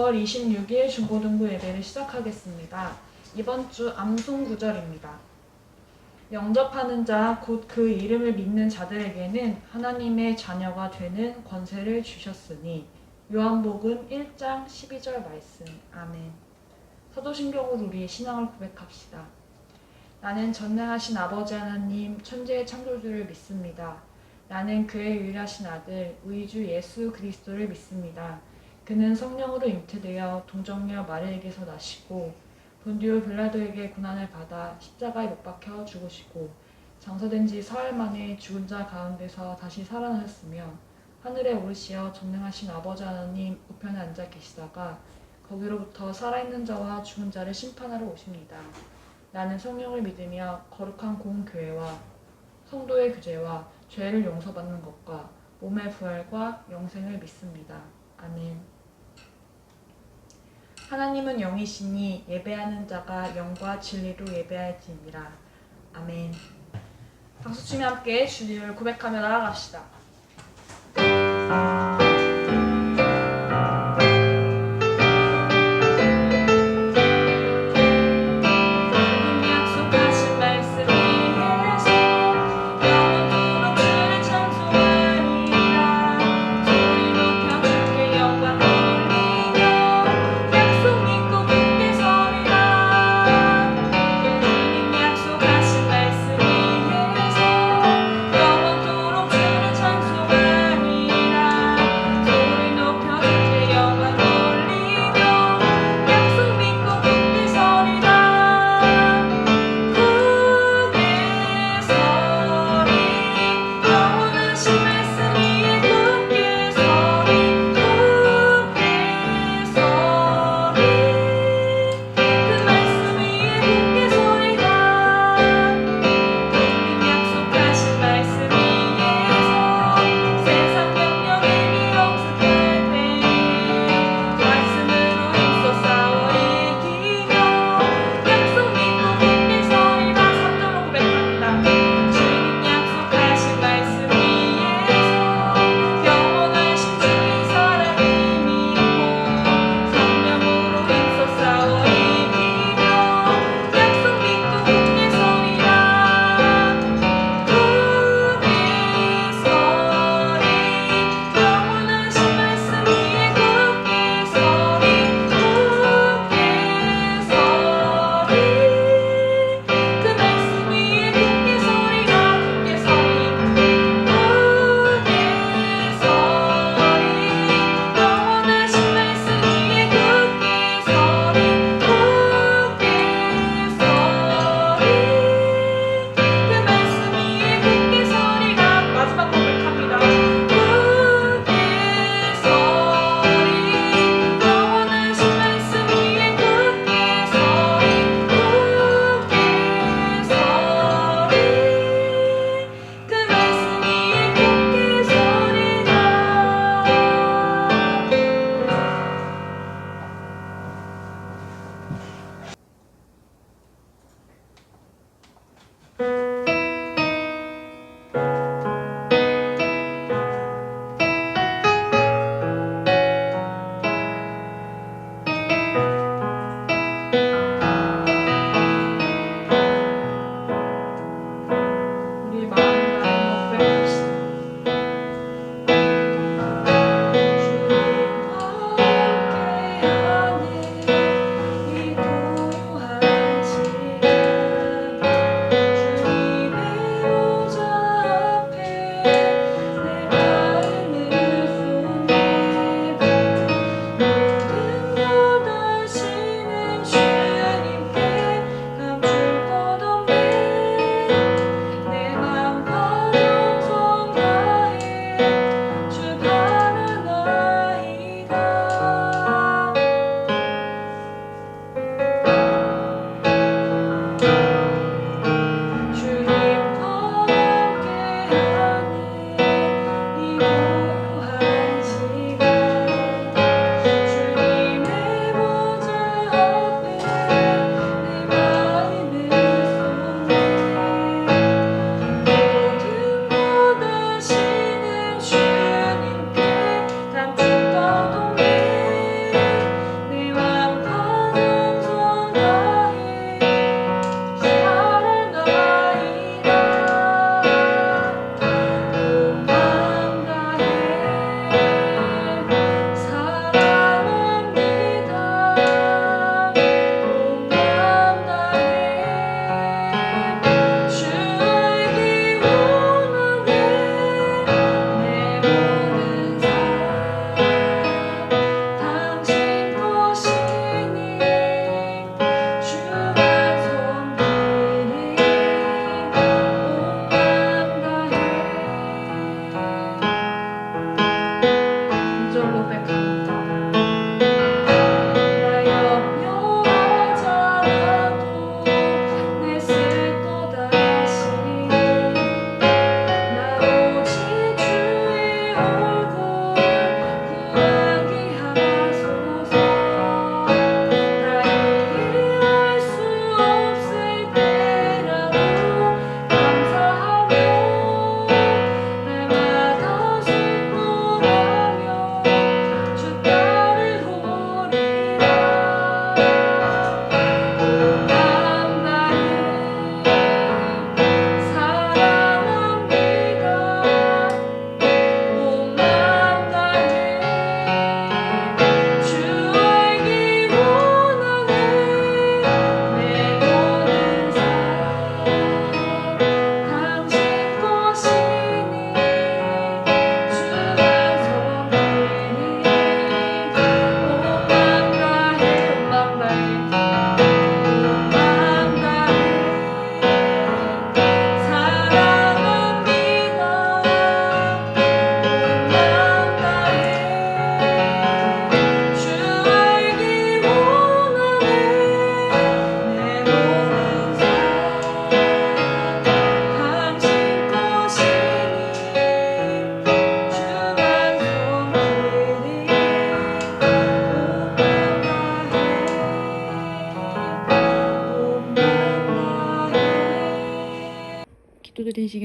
10월 26일 중고등부 예배를 시작하겠습니다. 이번 주 암송 구절입니다. 영접하는 자, 곧 그 이름을 믿는 자들에게는 하나님의 자녀가 되는 권세를 주셨으니. 요한복음 1장 12절 말씀. 아멘. 사도신경으로 우리의 신앙을 고백합시다. 나는 전능하신 아버지 하나님, 천지의 창조주를 믿습니다. 나는 그의 유일하신 아들, 우리 주 예수 그리스도를 믿습니다. 그는 성령으로 잉태되어 동정녀 마리에게서 나시고 본디오 빌라도에게 고난을 받아 십자가에 못 박혀 죽으시고 장사된 지 사흘 만에 죽은 자 가운데서 다시 살아나셨으며 하늘에 오르시어 전능하신 아버지 하나님 우편에 앉아 계시다가 거기로부터 살아있는 자와 죽은 자를 심판하러 오십니다. 나는 성령을 믿으며 거룩한 공교회와 성도의 규제와 죄를 용서받는 것과 몸의 부활과 영생을 믿습니다. 아멘. 하나님은 영이시니 예배하는 자가 영과 진리로 예배할지니라. 아멘. 박수치며 함께 주님을 고백하며 나아갑시다.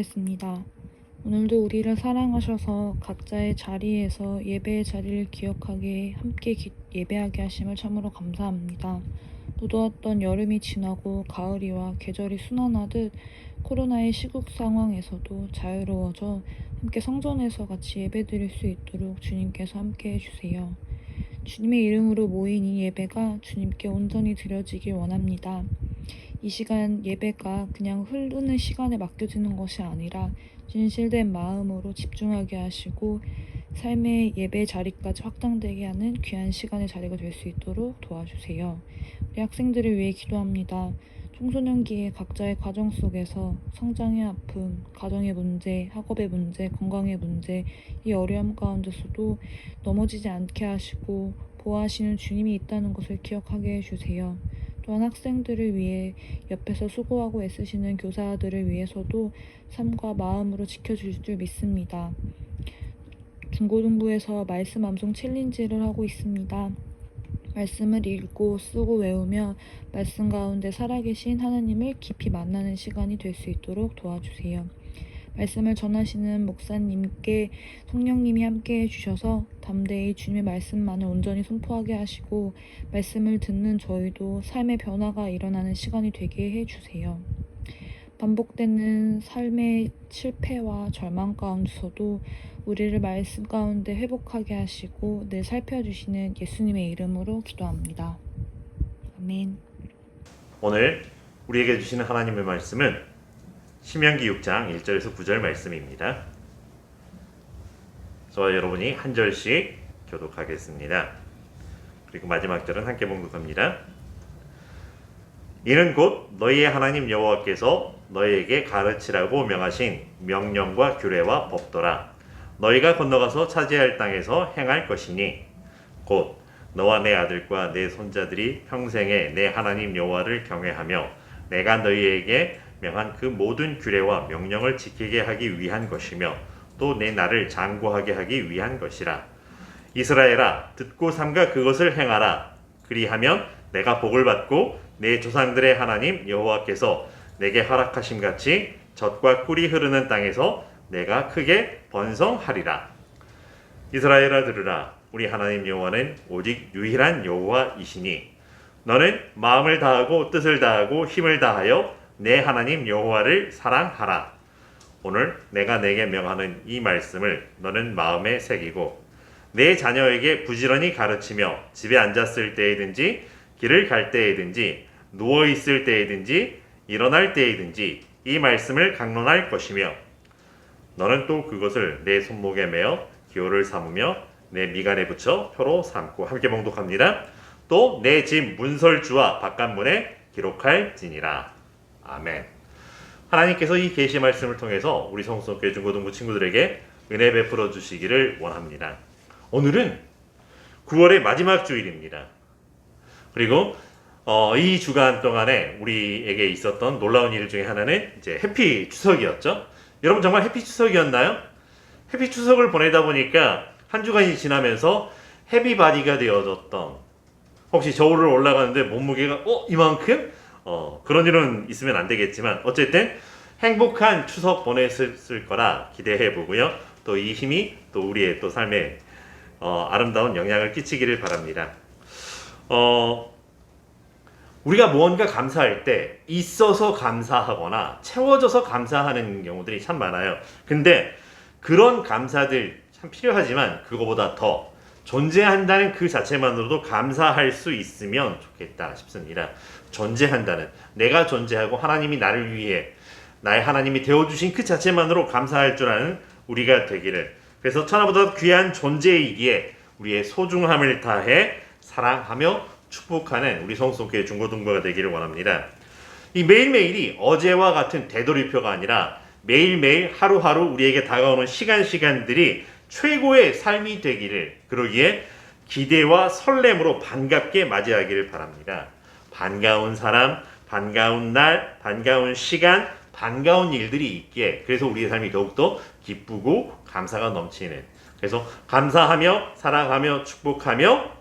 기도드리겠습니다. 오늘도 우리를 사랑하셔서 각자의 자리에서 예배의 자리를 기억하게 함께 예배하게 하심을 참으로 감사합니다. 무더웠던 여름이 지나고 가을이 와 계절이 순환하듯 코로나의 시국 상황에서도 자유로워져 함께 성전에서 같이 예배드릴 수 있도록 주님께서 함께 해주세요. 주님의 이름으로 모인 이 예배가 주님께 온전히 드려지길 원합니다. 이 시간 예배가 그냥 흐르는 시간에 맡겨지는 것이 아니라 진실된 마음으로 집중하게 하시고 삶의 예배 자리까지 확장되게 하는 귀한 시간의 자리가 될 수 있도록 도와주세요. 우리 학생들을 위해 기도합니다. 청소년기의 각자의 과정 속에서 성장의 아픔, 가정의 문제, 학업의 문제, 건강의 문제, 이 어려움 가운데서도 넘어지지 않게 하시고 보호하시는 주님이 있다는 것을 기억하게 해주세요. 또한 학생들을 위해 옆에서 수고하고 애쓰시는 교사들을 위해서도 삶과 마음으로 지켜줄 줄 믿습니다. 중고등부에서 말씀 암송 챌린지를 하고 있습니다. 말씀을 읽고 쓰고 외우며 말씀 가운데 살아계신 하나님을 깊이 만나는 시간이 될 수 있도록 도와주세요. 말씀을 전하시는 목사님께 성령님이 함께 해주셔서 담대히 주님의 말씀만을 온전히 선포하게 하시고 말씀을 듣는 저희도 삶의 변화가 일어나는 시간이 되게 해주세요. 반복되는 삶의 실패와 절망 가운데서도 우리를 말씀 가운데 회복하게 하시고 늘 살펴주시는 예수님의 이름으로 기도합니다. 아멘. 오늘 우리에게 주시는 하나님의 말씀은 신명기 6장 1절에서 9절 말씀입니다. 저와 여러분이 한 절씩 교독하겠습니다. 그리고 마지막 절은 함께 봉독합니다. 이는 곧 너희의 하나님 여호와께서 너희에게 가르치라고 명하신 명령과 규례와 법도라. 너희가 건너가서 차지할 땅에서 행할 것이니 곧 너와 내 아들과 내 손자들이 평생에 내 하나님 여호와를 경외하며 내가 너희에게 명한 그 모든 규례와 명령을 지키게 하기 위한 것이며 또 내 나를 장구하게 하기 위한 것이라. 이스라엘아, 듣고 삼가 그것을 행하라. 그리하면 내가 복을 받고 내 조상들의 하나님 여호와께서 내게 허락하심 같이 젖과 꿀이 흐르는 땅에서 내가 크게 번성하리라. 이스라엘아, 들으라. 우리 하나님 여호와는 오직 유일한 여호와이시니 너는 마음을 다하고 뜻을 다하고 힘을 다하여 내 하나님 여호와를 사랑하라. 오늘 내가 내게 명하는 이 말씀을 너는 마음에 새기고 내 자녀에게 부지런히 가르치며 집에 앉았을 때이든지 길을 갈 때이든지 누워 있을 때이든지 일어날 때이든지 이 말씀을 강론할 것이며 너는 또 그것을 내 손목에 매어 기호를 삼으며 내 미간에 붙여 표로 삼고 함께 봉독합니다. 또 내 집 문설주와 바깥문에 기록할지니라. 아멘. 하나님께서 이 계시 말씀을 통해서 우리 성수교회 중고등부 친구들에게 은혜 베풀어 주시기를 원합니다. 오늘은 9월의 마지막 주일입니다. 그리고 이 주간 동안에 우리에게 있었던 놀라운 일 중에 하나는 이제 해피 추석이었죠. 여러분 정말 해피 추석이었나요? 해피 추석을 보내다 보니까 한 주간이 지나면서 해피바디가 되어졌던, 혹시 저울을 올라가는데 몸무게가 이만큼? 그런 일은 있으면 안 되겠지만 어쨌든 행복한 추석 보냈을 거라 기대해 보고요. 또 이 힘이 또 우리의 또 삶에 아름다운 영향을 끼치기를 바랍니다. 우리가 무언가 감사할 때 있어서 감사하거나 채워져서 감사하는 경우들이 참 많아요. 근데 그런 감사들 참 필요하지만 그거보다 더 존재한다는 그 자체만으로도 감사할 수 있으면 좋겠다 싶습니다. 존재한다는, 내가 존재하고 하나님이 나를 위해 나의 하나님이 되어주신 그 자체만으로 감사할 줄 아는 우리가 되기를, 그래서 천하보다 귀한 존재이기에 우리의 소중함을 다해 사랑하며 축복하는 우리 성수교회 중고등부가 되기를 원합니다. 이 매일매일이 어제와 같은 되돌이표가 아니라 매일매일 하루하루 우리에게 다가오는 시간들이 최고의 삶이 되기를, 그러기에 기대와 설렘으로 반갑게 맞이하기를 바랍니다. 반가운 사람, 반가운 날, 반가운 시간, 반가운 일들이 있기에 그래서 우리의 삶이 더욱더 기쁘고 감사가 넘치는, 그래서 감사하며 사랑하며 축복하며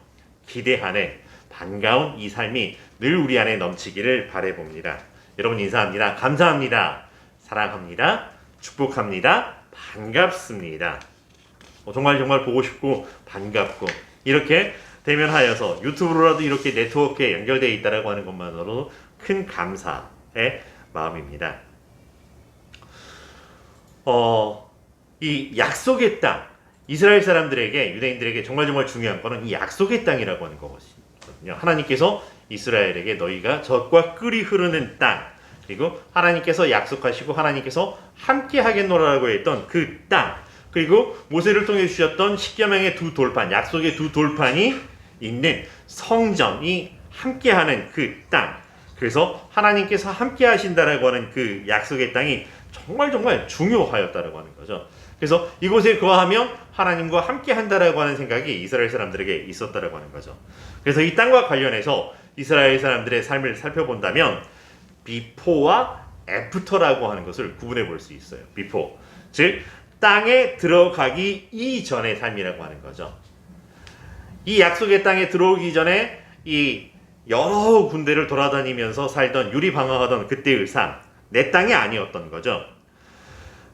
기대하는 반가운 이 삶이 늘 우리 안에 넘치기를 바라봅니다. 여러분 인사합니다. 감사합니다. 사랑합니다. 축복합니다. 반갑습니다. 정말 보고 싶고 반갑고 이렇게 대면하여서 유튜브로라도 이렇게 네트워크에 연결되어 있다라고 하는 것만으로도 큰 감사의 마음입니다. 이 약속의 땅, 이스라엘 사람들에게, 유대인들에게 정말 중요한 거는 이 약속의 땅이라고 하는 거거든요. 하나님께서 이스라엘에게 너희가 젖과 꿀이 흐르는 땅, 그리고 하나님께서 약속하시고 하나님께서 함께 하겠노라고 했던 그 땅, 그리고 모세를 통해 주셨던 십계명의 두 돌판, 약속의 두 돌판이 있는 성전이 함께하는 그 땅. 그래서 하나님께서 함께 하신다라고 하는 그 약속의 땅이 정말 중요하였다라고 하는 거죠. 그래서 이곳에 거하면 하나님과 함께 한다라고 하는 생각이 이스라엘 사람들에게 있었다라고 하는 거죠. 그래서 이 땅과 관련해서 이스라엘 사람들의 삶을 살펴본다면 비포와 애프터라고 하는 것을 구분해 볼 수 있어요. 비포, 즉 땅에 들어가기 이전의 삶이라고 하는 거죠. 이 약속의 땅에 들어오기 전에 이 여러 군데를 돌아다니면서 살던, 유리방황하던 그때의 삶, 내 땅이 아니었던 거죠.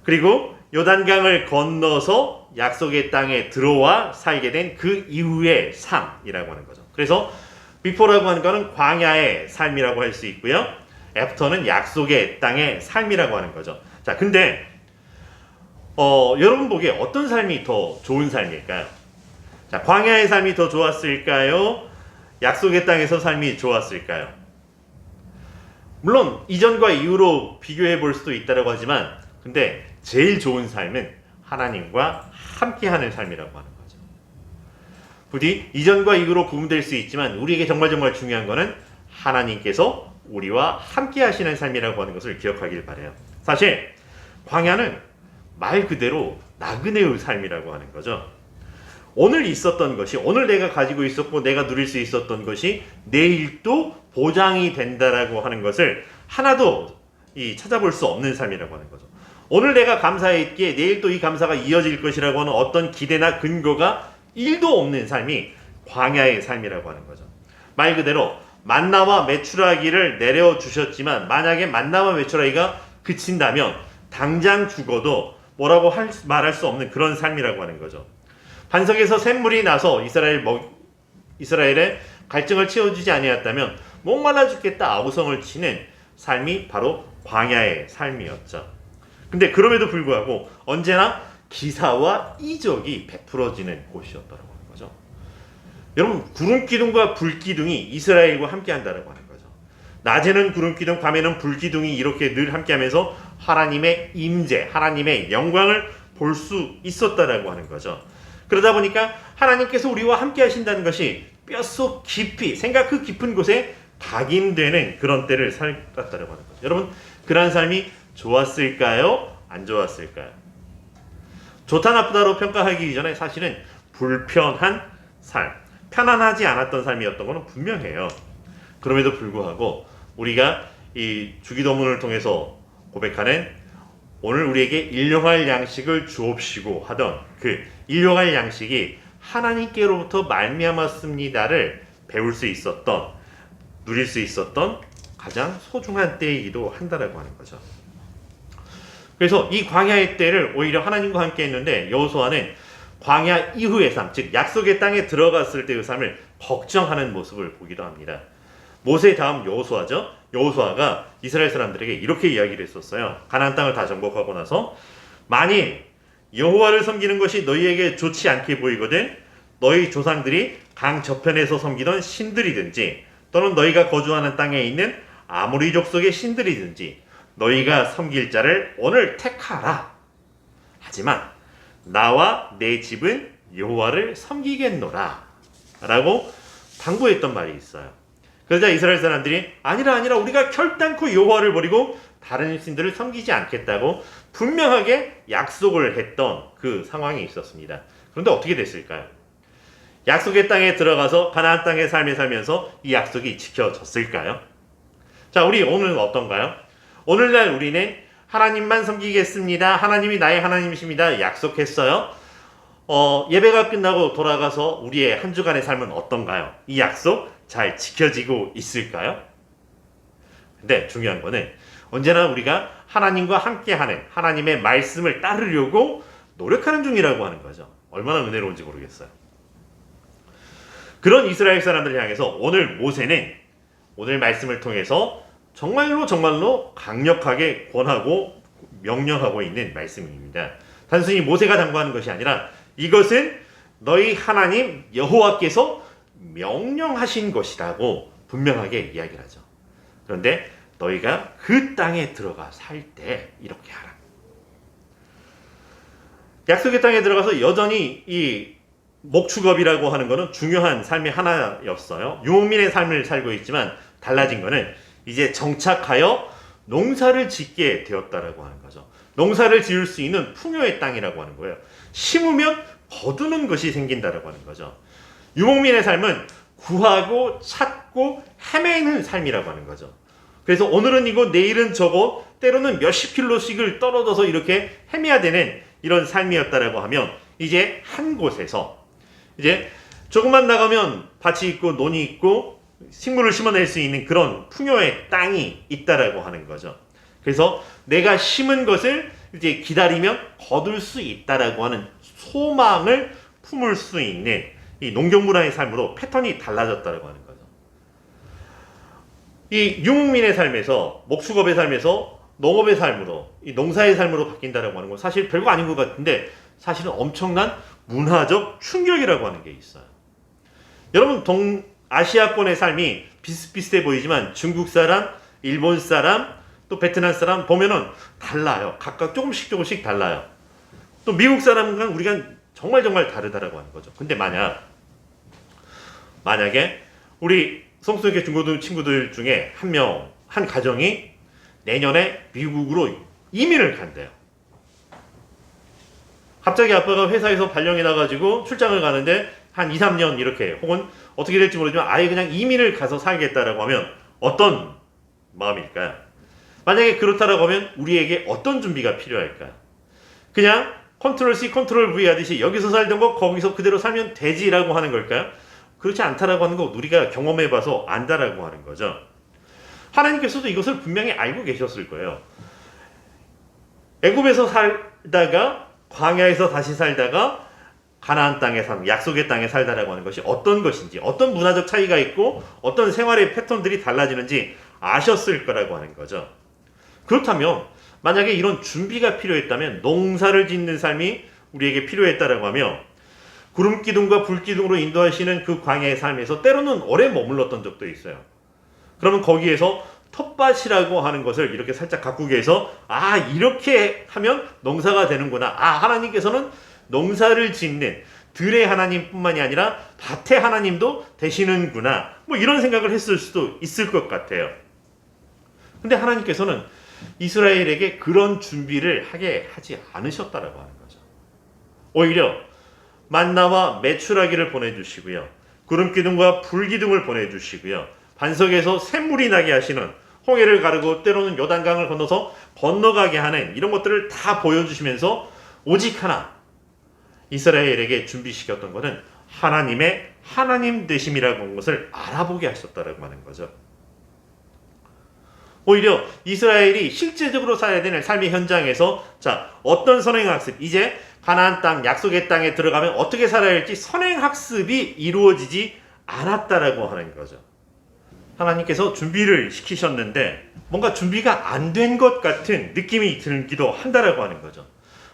그리고 요단강을 건너서 약속의 땅에 들어와 살게 된 그 이후의 삶이라고 하는 거죠. 그래서 비포라고 하는 것은 광야의 삶이라고 할 수 있고요. 애프터는 약속의 땅의 삶이라고 하는 거죠. 자, 근데 여러분 보기에 어떤 삶이 더 좋은 삶일까요? 자, 광야의 삶이 더 좋았을까요? 약속의 땅에서 삶이 좋았을까요? 물론 이전과 이후로 비교해 볼 수도 있다고 하지만 근데 제일 좋은 삶은 하나님과 함께하는 삶이라고 하는 거죠. 부디 이전과 이후로 구분될 수 있지만 우리에게 정말 중요한 것은 하나님께서 우리와 함께 하시는 삶이라고 하는 것을 기억하길 바라요. 사실 광야는 말 그대로 나그네의 삶이라고 하는 거죠. 오늘 있었던 것이, 오늘 내가 가지고 있었고 내가 누릴 수 있었던 것이 내일도 보장이 된다라고 하는 것을 하나도 찾아볼 수 없는 삶이라고 하는 거죠. 오늘 내가 감사했기에 내일 또 이 감사가 이어질 것이라고 하는 어떤 기대나 근거가 1도 없는 삶이 광야의 삶이라고 하는 거죠. 말 그대로 만나와 메추라기를 내려주셨지만 만약에 만나와 메추라기가 그친다면 당장 죽어도 뭐라고 말할 수 없는 그런 삶이라고 하는 거죠. 반석에서 샘물이 나서 이스라엘의 갈증을 채워주지 아니었다면 목말라 죽겠다 아우성을 치는 삶이 바로 광야의 삶이었죠. 근데 그럼에도 불구하고 언제나 기사와 이적이 베풀어지는 곳이었다고 하는 거죠. 여러분, 구름기둥과 불기둥이 이스라엘과 함께한다라고 하는 거죠. 낮에는 구름기둥, 밤에는 불기둥이 이렇게 늘 함께하면서 하나님의 임재, 하나님의 영광을 볼 수 있었다라고 하는 거죠. 그러다 보니까 하나님께서 우리와 함께 하신다는 것이 뼛속 깊이, 생각 그 깊은 곳에 각인되는 그런 때를 살았다라고 하는 거죠. 여러분, 그런 삶이 좋았을까요? 안 좋았을까요? 좋다 나쁘다로 평가하기 이전에 사실은 불편한 삶, 편안하지 않았던 삶이었던 것은 분명해요. 그럼에도 불구하고 우리가 이 주기도문을 통해서 고백하는 오늘 우리에게 일용할 양식을 주옵시고 하던 그 일용할 양식이 하나님께로부터 말미암았습니다를 배울 수 있었던, 누릴 수 있었던 가장 소중한 때이기도 한다라고 하는 거죠. 그래서 이 광야의 때를 오히려 하나님과 함께 했는데 여호수아는 광야 이후의 삶, 즉 약속의 땅에 들어갔을 때의 삶을 걱정하는 모습을 보기도 합니다. 모세 다음 여호수아죠. 여호수아가 이스라엘 사람들에게 이렇게 이야기를 했었어요. 가나안 땅을 다 정복하고 나서 만일 여호와를 섬기는 것이 너희에게 좋지 않게 보이거든 너희 조상들이 강 저편에서 섬기던 신들이든지 또는 너희가 거주하는 땅에 있는 아모리 족속의 신들이든지 너희가 섬길 자를 오늘 택하라. 하지만 나와 내 집은 여호와를 섬기겠노라 라고 당부했던 말이 있어요. 그러자 이스라엘 사람들이 아니라 우리가 결단코 여호와를 버리고 다른 신들을 섬기지 않겠다고 분명하게 약속을 했던 그 상황이 있었습니다. 그런데 어떻게 됐을까요? 약속의 땅에 들어가서 가나안 땅의 삶을 살면서 이 약속이 지켜졌을까요? 자, 우리 오늘은 어떤가요? 오늘날 우리는 하나님만 섬기겠습니다. 하나님이 나의 하나님이십니다. 약속했어요. 예배가 끝나고 돌아가서 우리의 한 주간의 삶은 어떤가요? 이 약속 잘 지켜지고 있을까요? 근데 중요한 거는 언제나 우리가 하나님과 함께하는 하나님의 말씀을 따르려고 노력하는 중이라고 하는 거죠. 얼마나 은혜로운지 모르겠어요. 그런 이스라엘 사람들을 향해서 오늘 모세는 오늘 말씀을 통해서 정말로 강력하게 권하고 명령하고 있는 말씀입니다. 단순히 모세가 당부하는 것이 아니라 이것은 너희 하나님 여호와께서 명령하신 것이라고 분명하게 이야기를 하죠. 그런데 너희가 그 땅에 들어가 살 때 이렇게 하라. 약속의 땅에 들어가서 여전히 이 목축업이라고 하는 것은 중요한 삶의 하나였어요. 유목민의 삶을 살고 있지만 달라진 것은 이제 정착하여 농사를 짓게 되었다라고 하는 거죠. 농사를 지을 수 있는 풍요의 땅이라고 하는 거예요. 심으면 거두는 것이 생긴다라고 하는 거죠. 유목민의 삶은 구하고 찾고 헤매는 삶이라고 하는 거죠. 그래서 오늘은 이거 내일은 저거 때로는 몇십 킬로씩을 떨어져서 이렇게 헤매야 되는 이런 삶이었다라고 하면 이제 한 곳에서 이제 조금만 나가면 밭이 있고 논이 있고 식물을 심어낼 수 있는 그런 풍요의 땅이 있다라고 하는 거죠. 그래서 내가 심은 것을 이제 기다리면 거둘 수 있다라고 하는 소망을 품을 수 있는 이 농경문화의 삶으로 패턴이 달라졌다라고 하는 거죠. 이 유목민의 삶에서 목축업의 삶에서 농업의 삶으로 이 농사의 삶으로 바뀐다라고 하는 건 사실 별거 아닌 것 같은데 사실은 엄청난 문화적 충격이라고 하는 게 있어요. 여러분 동아시아권의 삶이 비슷비슷해 보이지만 중국 사람, 일본 사람, 또 베트남 사람 보면은 달라요. 각각 조금씩 달라요. 또 미국 사람과 우리가 정말 다르다라고 하는 거죠. 근데 만약에 우리 성수교회 중고등 친구들 중에 한 가정이 내년에 미국으로 이민을 간대요. 갑자기 아빠가 회사에서 발령이 나가지고 출장을 가는데 한 2, 3년 이렇게 혹은 어떻게 될지 모르지만 아예 그냥 이민을 가서 살겠다라고 하면 어떤 마음일까요? 만약에 그렇다라고 하면 우리에게 어떤 준비가 필요할까요? 그냥 컨트롤 C, 컨트롤 V 하듯이 여기서 살던 거 거기서 그대로 살면 되지라고 하는 걸까요? 그렇지 않다라고 하는 거 우리가 경험해봐서 안다라고 하는 거죠. 하나님께서도 이것을 분명히 알고 계셨을 거예요. 애굽에서 살다가 광야에서 다시 살다가 가나안 땅에 산 약속의 땅에 살다라고 하는 것이 어떤 것인지 어떤 문화적 차이가 있고 어떤 생활의 패턴들이 달라지는지 아셨을 거라고 하는 거죠. 그렇다면 만약에 이런 준비가 필요했다면 농사를 짓는 삶이 우리에게 필요했다라고 하며 구름 기둥과 불 기둥으로 인도하시는 그 광야의 삶에서 때로는 오래 머물렀던 적도 있어요. 그러면 거기에서 텃밭이라고 하는 것을 이렇게 살짝 가꾸게 해서 이렇게 하면 농사가 되는구나. 하나님께서는 농사를 짓는 들의 하나님뿐만이 아니라 밭의 하나님도 되시는구나. 뭐 이런 생각을 했을 수도 있을 것 같아요. 근데 하나님께서는 이스라엘에게 그런 준비를 하게 하지 않으셨다라고 하는 거죠. 오히려 만나와 메추라기를 보내주시고요. 구름기둥과 불기둥을 보내주시고요. 반석에서 샘물이 나게 하시는 홍해를 가르고 때로는 요단강을 건너서 건너가게 하는 이런 것들을 다 보여주시면서 오직 하나 이스라엘에게 준비시켰던 것은 하나님의 하나님 되심이라고 하는 것을 알아보게 하셨다라고 하는 거죠. 오히려 이스라엘이 실제적으로 살아야 되는 삶의 현장에서 어떤 선행학습, 이제 가나안 땅, 약속의 땅에 들어가면 어떻게 살아야 할지 선행학습이 이루어지지 않았다라고 하는 거죠. 하나님께서 준비를 시키셨는데 뭔가 준비가 안 된 것 같은 느낌이 들기도 한다라고 하는 거죠.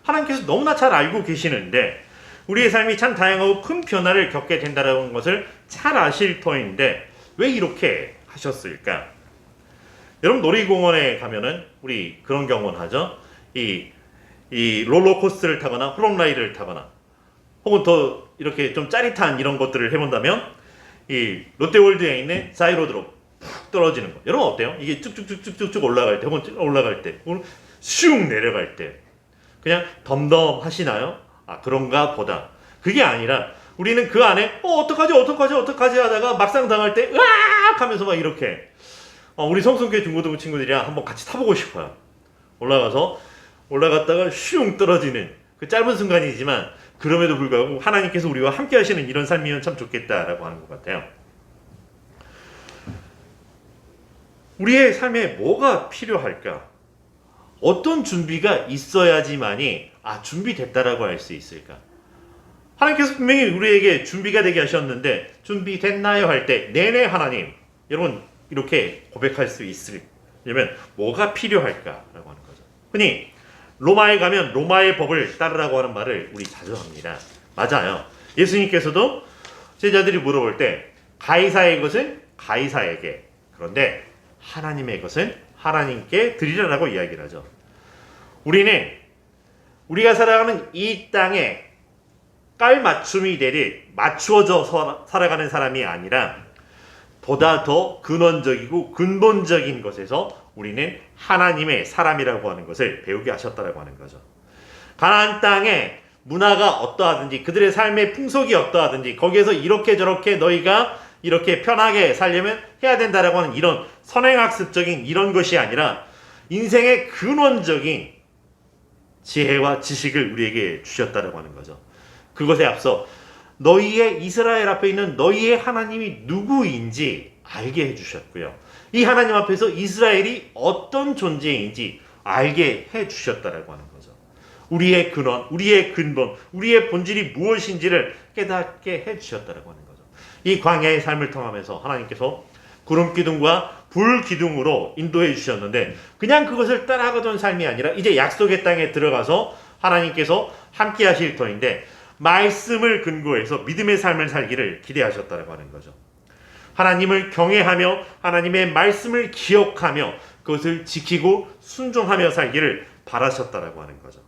하나님께서 너무나 잘 알고 계시는데 우리의 삶이 참 다양하고 큰 변화를 겪게 된다는 것을 잘 아실 터인데 왜 이렇게 하셨을까? 여러분 놀이공원에 가면은 우리 그런 경우는 하죠. 이 롤러코스터를 타거나 호롱라이드를 타거나 혹은 더 이렇게 좀 짜릿한 이런 것들을 해본다면 이 롯데월드에 있는 자이로드롭 푹 떨어지는 거. 여러분 어때요? 이게 쭉쭉쭉쭉쭉 올라갈 때 혹은 올라갈 때 혹은 슉 내려갈 때 그냥 덤덤하시나요? 그런가 보다. 그게 아니라 우리는 그 안에 어떡하지 하다가 막상 당할 때 으악 하면서 막 이렇게 우리 성수교회 중고등 친구들이랑 한번 같이 타보고 싶어요. 올라갔다가 슝 떨어지는 그 짧은 순간이지만 그럼에도 불구하고 하나님께서 우리와 함께 하시는 이런 삶이면 참 좋겠다라고 하는 것 같아요. 우리의 삶에 뭐가 필요할까? 어떤 준비가 있어야지만이 준비됐다라고 할 수 있을까? 하나님께서 분명히 우리에게 준비가 되게 하셨는데 준비됐나요? 할 때 네네 하나님, 여러분 이렇게 고백할 수 있으려면 뭐가 필요할까라고 하는 거죠. 흔히 로마에 가면 로마의 법을 따르라고 하는 말을 우리 자주 합니다. 맞아요. 예수님께서도 제자들이 물어볼 때 가이사의 것은 가이사에게, 그런데 하나님의 것은 하나님께 드리라라고 이야기를 하죠. 우리는 우리가 살아가는 이 땅에 깔맞춤이 되듯 맞추어져 살아가는 사람이 아니라 보다 더 근원적이고 근본적인 것에서 우리는 하나님의 사람이라고 하는 것을 배우게 하셨다라고 하는 거죠. 가나안 땅에 문화가 어떠하든지 그들의 삶의 풍속이 어떠하든지 거기에서 이렇게 저렇게 너희가 이렇게 편하게 살려면 해야 된다라고 하는 이런 선행학습적인 이런 것이 아니라 인생의 근원적인 지혜와 지식을 우리에게 주셨다라고 하는 거죠. 그것에 앞서 너희의 이스라엘 앞에 있는 너희의 하나님이 누구인지 알게 해주셨고요. 이 하나님 앞에서 이스라엘이 어떤 존재인지 알게 해주셨다라고 하는 거죠. 우리의 근원, 우리의 근본, 우리의 본질이 무엇인지를 깨닫게 해주셨다라고 하는 거죠. 이 광야의 삶을 통하면서 하나님께서 구름 기둥과 불 기둥으로 인도해 주셨는데 그냥 그것을 따라가던 삶이 아니라 이제 약속의 땅에 들어가서 하나님께서 함께 하실 터인데 말씀을 근거해서 믿음의 삶을 살기를 기대하셨다고 하는 거죠. 하나님을 경외하며 하나님의 말씀을 기억하며 그것을 지키고 순종하며 살기를 바라셨다고 하는 거죠.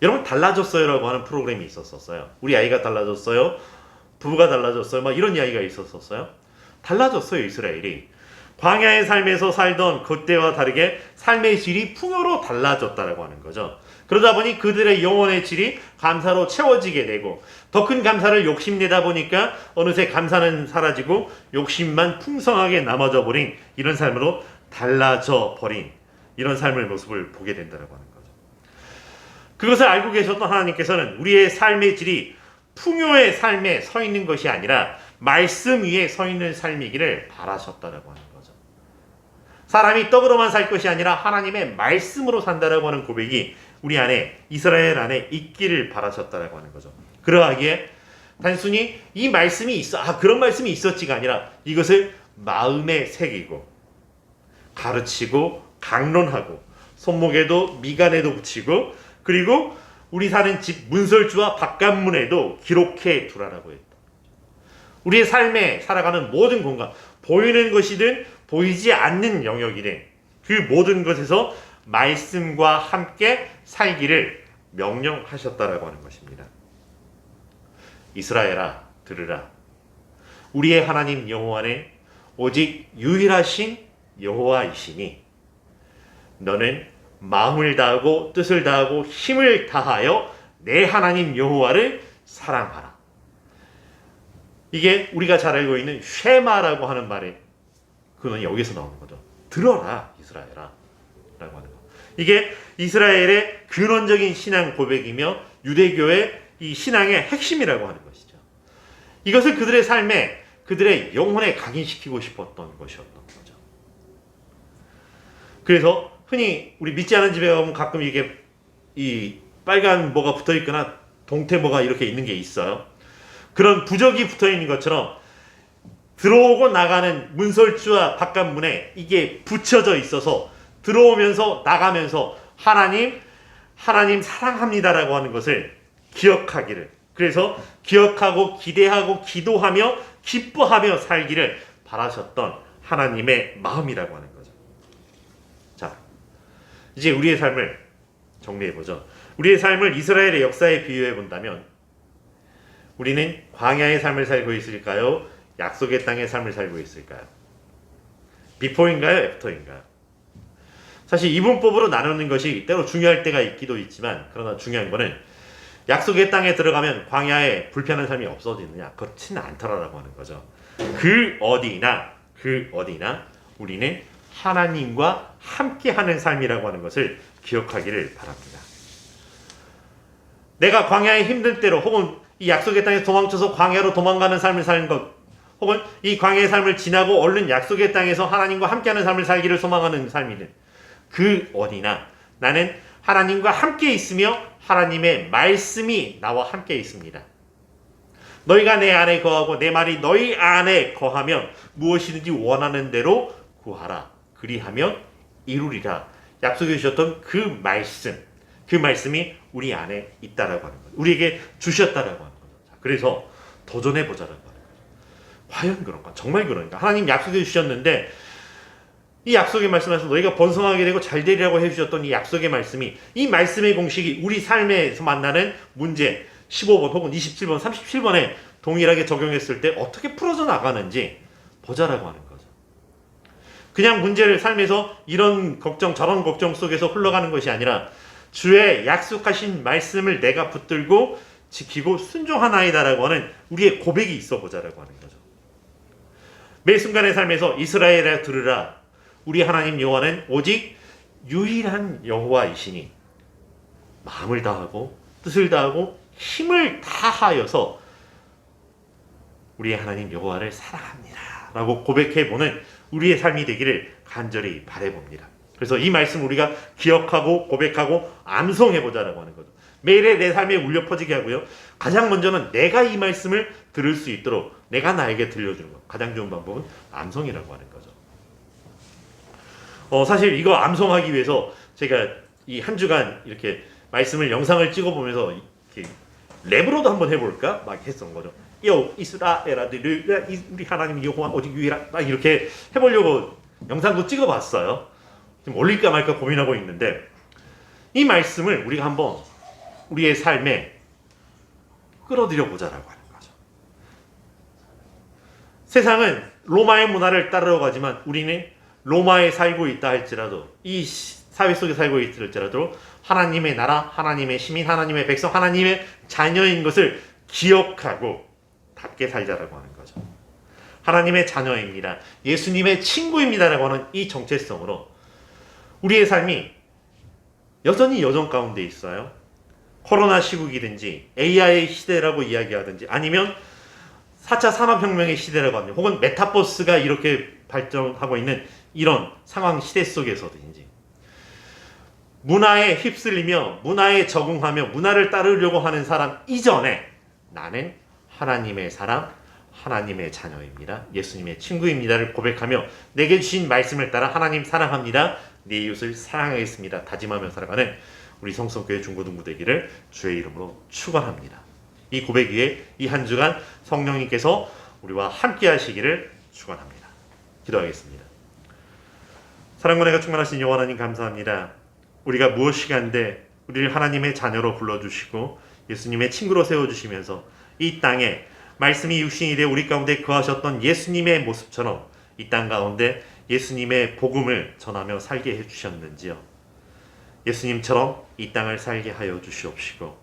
여러분, 달라졌어요라고 하는 프로그램이 있었어요. 우리 아이가 달라졌어요. 부부가 달라졌어요. 막 이런 이야기가 있었어요. 달라졌어요. 이스라엘이 광야의 삶에서 살던 그때와 다르게 삶의 질이 풍요로 달라졌다라고 하는 거죠. 그러다 보니 그들의 영혼의 질이 감사로 채워지게 되고 더 큰 감사를 욕심내다 보니까 어느새 감사는 사라지고 욕심만 풍성하게 남아져 버린 이런 삶으로 달라져 버린 이런 삶의 모습을 보게 된다고 하는 거죠. 그것을 알고 계셨던 하나님께서는 우리의 삶의 질이 풍요의 삶에 서 있는 것이 아니라 말씀 위에 서 있는 삶이기를 바라셨다라고 하는 거죠. 사람이 떡으로만 살 것이 아니라 하나님의 말씀으로 산다라고 하는 고백이 우리 안에, 이스라엘 안에 있기를 바라셨다라고 하는 거죠. 그러하기에 단순히 이 말씀이 있어, 그런 말씀이 있었지가 아니라 이것을 마음에 새기고 가르치고 강론하고 손목에도 미간에도 붙이고 그리고 우리 사는 집 문설주와 바깥문에도 기록해 두라라고 했다. 우리의 삶에 살아가는 모든 공간, 보이는 것이든 보이지 않는 영역이든 그 모든 것에서 말씀과 함께 살기를 명령하셨다라고 하는 것입니다. 이스라엘아, 들으라. 우리의 하나님 여호와는 오직 유일하신 여호와이시니 너는 마음을 다하고 뜻을 다하고 힘을 다하여 내 하나님 여호와를 사랑하라. 이게 우리가 잘 알고 있는 쉐마라고 하는 말이 그건 여기서 나오는 거죠. 들어라 이스라엘아 라고 하는 거. 이게 이스라엘의 근원적인 신앙 고백이며 유대교의 이 신앙의 핵심이라고 하는 것이죠. 이것을 그들의 삶에 그들의 영혼에 각인시키고 싶었던 것이었던 거죠. 그래서 흔히 우리 믿지 않은 집에 가면 가끔 이게 이 빨간 뭐가 붙어 있거나 동태 뭐가 이렇게 있는 게 있어요. 그런 부적이 붙어 있는 것처럼 들어오고 나가는 문설주와 바깥문에 이게 붙여져 있어서 들어오면서 나가면서 하나님 사랑합니다라고 하는 것을 기억하기를, 그래서 기억하고 기대하고 기도하며 기뻐하며 살기를 바라셨던 하나님의 마음이라고 하는 거죠. 자, 이제 우리의 삶을 정리해보죠. 우리의 삶을 이스라엘의 역사에 비유해 본다면 우리는 광야의 삶을 살고 있을까요? 약속의 땅의 삶을 살고 있을까요? 비포인가요? 애프터인가요? 사실 이분법으로 나누는 것이 때로 중요할 때가 있기도 있지만, 그러나 중요한 거는 약속의 땅에 들어가면 광야에 불편한 삶이 없어지느냐? 그렇지는 않더라라고 하는 거죠. 그 어디나 우리는 하나님과 함께하는 삶이라고 하는 것을 기억하기를 바랍니다. 내가 광야의 힘든 때로 혹은 이 약속의 땅에서 도망쳐서 광야로 도망가는 삶을 사는 것, 혹은 이 광야의 삶을 지나고 얼른 약속의 땅에서 하나님과 함께하는 삶을 살기를 소망하는 삶이든 그 원이나 나는 하나님과 함께 있으며 하나님의 말씀이 나와 함께 있습니다. 너희가 내 안에 거하고 내 말이 너희 안에 거하면 무엇이든지 원하는 대로 구하라. 그리하면 이루리라. 약속해 주셨던 그 말씀이 우리 안에 있다라고 하는 거예요. 우리에게 주셨다라고 하는 거죠. 그래서 도전해 보자라고 하는 거죠. 과연 그런가? 정말 그런가? 하나님 약속해 주셨는데 이 약속의 말씀에서 너희가 번성하게 되고 잘 되리라고 해주셨던 이 약속의 말씀이, 이 말씀의 공식이 우리 삶에서 만나는 문제 15번 혹은 27번, 37번에 동일하게 적용했을 때 어떻게 풀어져 나가는지 보자라고 하는 거죠. 그냥 문제를 삶에서 이런 걱정 저런 걱정 속에서 흘러가는 것이 아니라 주의 약속하신 말씀을 내가 붙들고 지키고 순종하나이다라고 하는 우리의 고백이 있어 보자라고 하는 거죠. 매 순간의 삶에서 이스라엘아 들으라. 우리 하나님 여호와는 오직 유일한 여호와이시니 마음을 다하고 뜻을 다하고 힘을 다하여서 우리 하나님 여호와를 사랑합니다 라고 고백해보는 우리의 삶이 되기를 간절히 바라봅니다. 그래서 이 말씀 우리가 기억하고 고백하고 암송해보자라고 하는 거죠. 매일의 내 삶에 울려 퍼지게 하고요. 가장 먼저는 내가 이 말씀을 들을 수 있도록 내가 나에게 들려주는 것. 가장 좋은 방법은 암송이라고 하는 거죠. 사실 이거 암송하기 위해서 제가 이 한 주간 이렇게 말씀을 영상을 찍어보면서 이렇게 랩으로도 한번 해볼까? 막 했던 거죠. 요 이스라엘아들 우리 하나님 여호와 오직 유일한, 막 이렇게 해보려고 영상도 찍어봤어요. 지금 올릴까 말까 고민하고 있는데 이 말씀을 우리가 한번 우리의 삶에 끌어들여 보자라고 하는 거죠. 세상은 로마의 문화를 따르러 가지만 우리는 로마에 살고 있다 할지라도 이 사회 속에 살고 있을지라도 하나님의 나라, 하나님의 시민, 하나님의 백성, 하나님의 자녀인 것을 기억하고 답게 살자라고 하는 거죠. 하나님의 자녀입니다. 예수님의 친구입니다라고 하는 이 정체성으로 우리의 삶이 여전히 여정 가운데 있어요. 코로나 시국이든지 AI 시대라고 이야기하든지 아니면 4차 산업혁명의 시대라고 하든지 혹은 메타버스가 이렇게 발전하고 있는 이런 상황 시대 속에서든지 문화에 휩쓸리며 문화에 적응하며 문화를 따르려고 하는 사람 이전에 나는 하나님의 사람, 하나님의 자녀입니다. 예수님의 친구입니다를 고백하며 내게 주신 말씀을 따라 하나님 사랑합니다. 내 이웃을 사랑하겠습니다. 다짐하며 살아가는 우리 성성교회 중고등부 되기를 주의 이름으로 축원합니다. 이 고백 위에 이 한 주간 성령님께서 우리와 함께 하시기를 축원합니다. 기도하겠습니다. 사랑과 은혜가 충만하신 여호와 하나님 감사합니다. 우리가 무엇이간데 우리를 하나님의 자녀로 불러주시고 예수님의 친구로 세워주시면서 이 땅에 말씀이 육신이 되어 우리 가운데 거하셨던 예수님의 모습처럼 이 땅 가운데 예수님의 복음을 전하며 살게 해주셨는지요. 예수님처럼 이 땅을 살게 하여 주시옵시고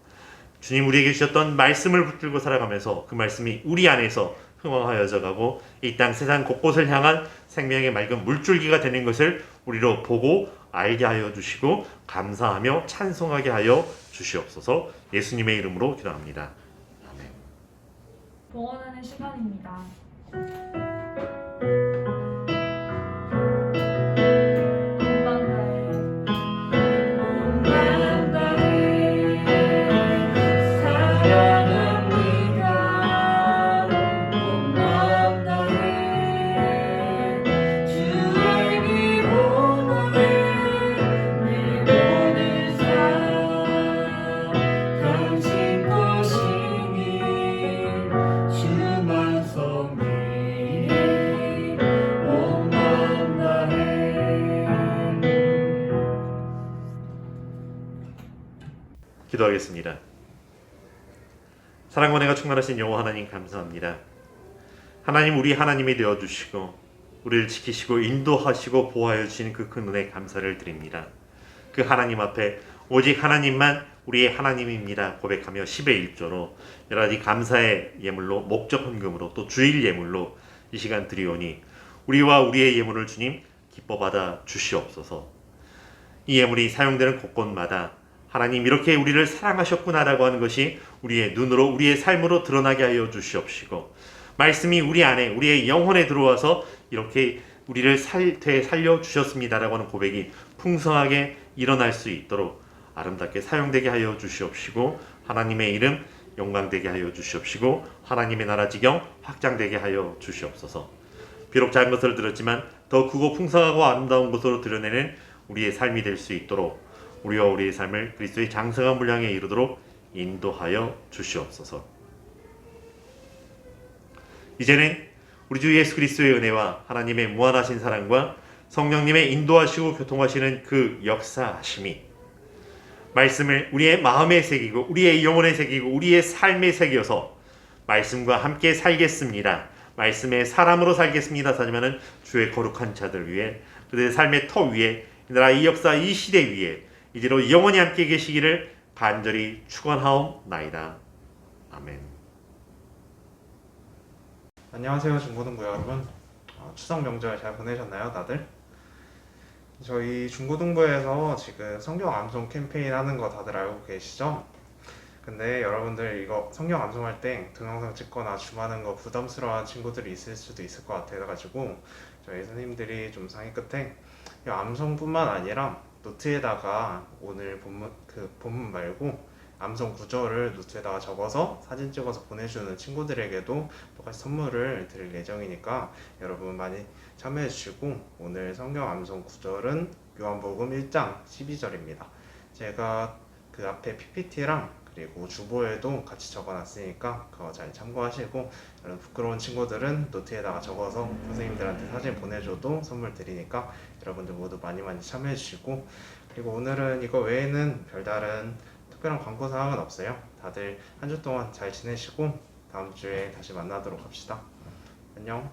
주님 우리에게 주셨던 말씀을 붙들고 살아가면서 그 말씀이 우리 안에서 흥황하여져 가고 이 땅 세상 곳곳을 향한 생명의 맑은 물줄기가 되는 것을 우리로 보고 알게 하여 주시고 감사하며 찬송하게 하여 주시옵소서. 예수님의 이름으로 기도합니다. 아멘. 봉헌하는 시간입니다. 기도하겠습니다. 사랑과 은혜가 충만하신 여호와 하나님 감사합니다. 하나님 우리 하나님이 되어주시고 우리를 지키시고 인도하시고 보호하여 주시는 그 큰 은혜 감사를 드립니다. 그 하나님 앞에 오직 하나님만 우리의 하나님입니다 고백하며 10의 1조로 여러 가지 감사의 예물로 목적 헌금으로 또 주일 예물로 이 시간 드리오니 우리와 우리의 예물을 주님 기뻐 받아 주시옵소서. 이 예물이 사용되는 곳곳마다 하나님 이렇게 우리를 사랑하셨구나라고 하는 것이 우리의 눈으로 우리의 삶으로 드러나게 하여 주시옵시고 말씀이 우리 안에 우리의 영혼에 들어와서 이렇게 우리를 살려 주셨습니다라고 하는 고백이 풍성하게 일어날 수 있도록 아름답게 사용되게 하여 주시옵시고 하나님의 이름 영광되게 하여 주시옵시고 하나님의 나라 지경 확장되게 하여 주시옵소서. 비록 작은 것을 들었지만 더 크고 풍성하고 아름다운 것으로 드러내는 우리의 삶이 될 수 있도록 우리와 우리의 삶을 그리스도의 장성한 분량에 이르도록 인도하여 주시옵소서. 이제는 우리 주 예수 그리스도의 은혜와 하나님의 무한하신 사랑과 성령님의 인도하시고 교통하시는 그 역사하심이 말씀을 우리의 마음에 새기고 우리의 영혼에 새기고 우리의 삶에 새겨서 말씀과 함께 살겠습니다. 말씀의 사람으로 살겠습니다. 하지만은 주의 거룩한 자들 위에 그들의 삶의 터 위에 이 나라 이 역사 이 시대 위에 이제로 영원히 함께 계시기를 간절히 축원하옵나이다. 아멘. 안녕하세요 중고등부 여러분. 추석 명절 잘 보내셨나요 다들? 저희 중고등부에서 지금 성경 암송 캠페인 하는 거 다들 알고 계시죠? 근데 여러분들 이거 성경 암송할 때 동영상 찍거나 줌하는 거 부담스러워하는 친구들이 있을 수도 있을 것 같아가지고 저희 선생님들이 좀 상의 끝에 이 암송뿐만 아니라 노트에다가 오늘 본문 말고 암송 구절을 노트에다가 적어서 사진 찍어서 보내주는 친구들에게도 똑같이 선물을 드릴 예정이니까 여러분 많이 참여해 주시고 오늘 성경 암송 구절은 요한복음 1장 12절입니다. 제가 그 앞에 PPT랑 그리고 주보에도 같이 적어놨으니까 그거 잘 참고하시고 여러분 부끄러운 친구들은 노트에다가 적어서 선생님들한테 사진 보내줘도 선물 드리니까 여러분들 모두 많이 참여해 주시고 그리고 오늘은 이거 외에는 별다른 특별한 광고 사항은 없어요. 다들 한 주 동안 잘 지내시고 다음 주에 다시 만나도록 합시다. 안녕.